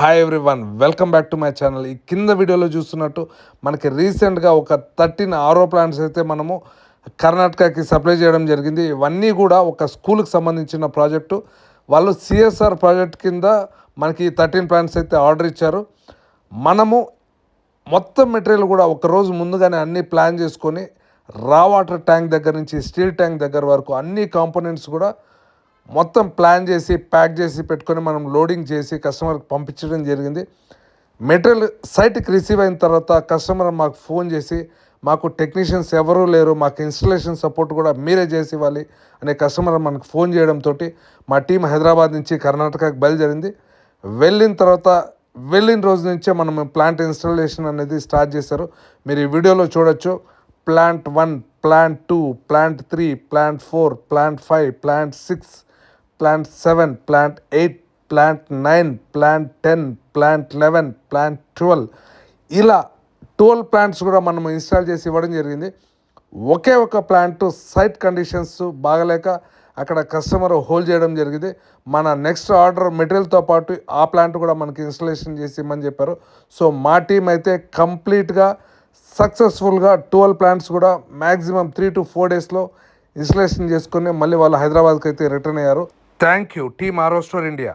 Hi everyone, welcome back to my channel. ఈ కింద వీడియోలో చూస్తున్నట్టు మనకి రీసెంట్గా ఒక 13 ఆరో ప్లాంట్స్ అయితే మనము కర్ణాటకకి సప్లై చేయడం జరిగింది. ఇవన్నీ కూడా ఒక స్కూల్కి సంబంధించిన ప్రాజెక్టు. వాళ్ళు సిఎస్ఆర్ ప్రాజెక్ట్ కింద మనకి 13 ప్లాంట్స్ అయితే ఆర్డర్ ఇచ్చారు. మనము మొత్తం మెటీరియల్ కూడా ఒక రోజు ముందుగానే అన్నీ ప్లాన్ చేసుకొని రా వాటర్ ట్యాంక్ దగ్గర నుంచి స్టీల్ ట్యాంక్ దగ్గర వరకు అన్ని కాంపోనెంట్స్ కూడా మొత్తం ప్లాన్ చేసి ప్యాక్ చేసి పెట్టుకొని మనం లోడింగ్ చేసి కస్టమర్కి పంపించడం జరిగింది. మెటీరియల్ సైట్కి రిసీవ్ అయిన తర్వాత కస్టమర్ మాకు ఫోన్ చేసి, మాకు టెక్నీషియన్స్ ఎవరూ లేరు, మాకు ఇన్స్టలేషన్ సపోర్ట్ కూడా మీరే చేసి ఇవ్వాలి అనే కస్టమర్ మనకు ఫోన్ చేయడంతో మా టీం హైదరాబాద్ నుంచి కర్ణాటకకి బయలుదేరింది. వెళ్ళిన రోజు నుంచే మనం ప్లాంట్ ఇన్స్టాలేషన్ అనేది స్టార్ట్ చేశారు. మీరు ఈ వీడియోలో చూడొచ్చు. Plant 1, plant 2, plant 3, plant 4, plant 5, plant 6, plant 7, plant 8, plant 9, plant 10, plant 11, plant 12 ఇలా 12 ప్లాంట్స్ కూడా మనం ఇన్స్టాల్ చేసి ఇవ్వడం జరిగింది. ఒకే ఒక ప్లాంట్ సైట్ కండిషన్స్ బాగలేక అక్కడ కస్టమర్ హోల్డ్ చేయడం జరిగింది. మన నెక్స్ట్ ఆర్డర్ మెటీరియల్తో పాటు ఆ ప్లాంట్ కూడా మనకి ఇన్స్టలేషన్ చేసి ఇమ్మని చెప్పారు. సో మా టీం అయితే కంప్లీట్గా సక్సెస్ఫుల్గా 12 ప్లాంట్స్ కూడా మ్యాక్సిమం 3 to 4 డేస్లో ఇన్స్టలేషన్ చేసుకొని మళ్ళీ వాళ్ళు హైదరాబాద్కి అయితే రిటర్న్ అయ్యారు. థ్యాంక్ యూ టీమ్ ఆరో స్టోర్ ఇండియా.